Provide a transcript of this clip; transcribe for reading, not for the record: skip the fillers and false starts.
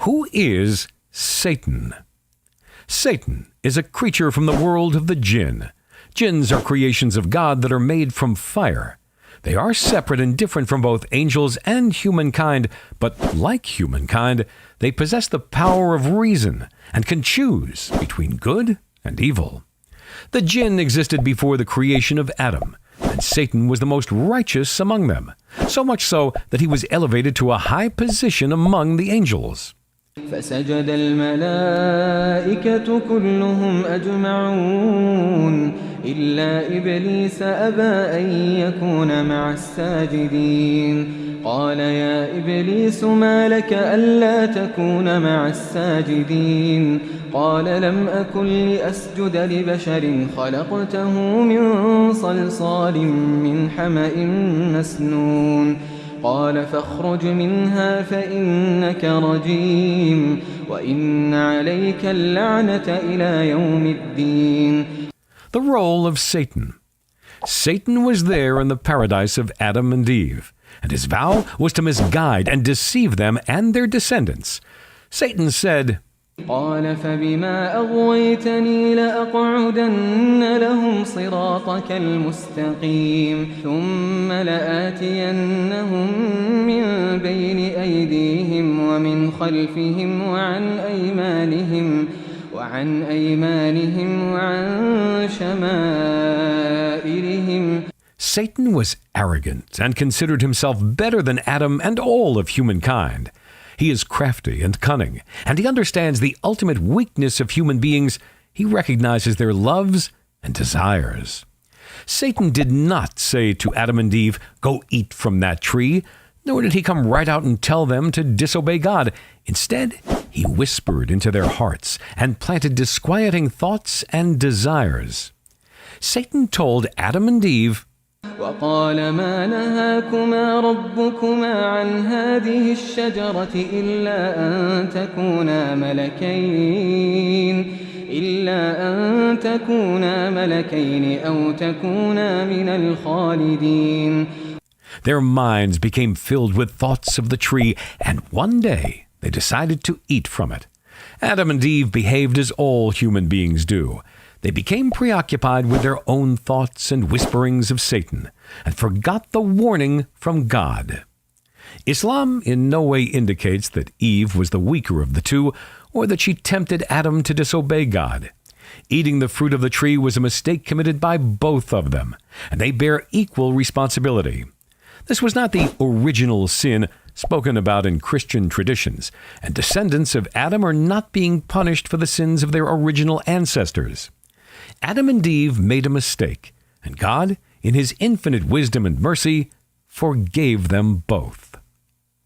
Who is Satan? Satan is a creature from the world of the jinn. Jinns are creations of God that are made from fire. They are separate and different from both angels and humankind, but like humankind, they possess the power of reason and can choose between good and evil. The jinn existed before the creation of Adam, and Satan was the most righteous among them, so much so that he was elevated to a high position among the angels. فسجد الملائكة كلهم أجمعون إلا إبليس أبى أن يكون مع الساجدين قال يا إبليس ما لك ألا تكون مع الساجدين قال لم أكن لأسجد لبشر خلقته من صلصال من حمأ مسنون قال فاخرج منها فإنك رجيم وإن عليك اللعنة إلى يوم الدين. The role of Satan. Satan was there in the paradise of Adam and Eve, and his vow was to misguide and deceive them and their descendants. Satan said, قال فبما أغويتني لأقعدن لهم صراطك المستقيم ثم لآتينهم من بين أيديهم ومن خلفهم وعن أيمانهم وعن شمائلهم. Satan was arrogant and considered himself better than Adam and all of humankind. He is crafty and cunning, and he understands the ultimate weakness of human beings. He recognizes their loves and desires. Satan did not say to Adam and Eve, "Go eat from that tree," nor did he come right out and tell them to disobey God. Instead, he whispered into their hearts and planted disquieting thoughts and desires. Satan told Adam and Eve, وقال ما نهاكما ربكما عن هذه الشجرة إلا أن تكونا ملكين أو تكونا من الخالدين. Their minds became filled with thoughts of the tree, and one day they decided to eat from it. Adam and Eve behaved as all human beings do. They became preoccupied with their own thoughts and whisperings of Satan, and forgot the warning from God. Islam in no way indicates that Eve was the weaker of the two, or that she tempted Adam to disobey God. Eating the fruit of the tree was a mistake committed by both of them, and they bear equal responsibility. This was not the original sin spoken about in Christian traditions, and descendants of Adam are not being punished for the sins of their original ancestors. Adam and Eve made a mistake, and God, in his infinite wisdom and mercy, forgave them both.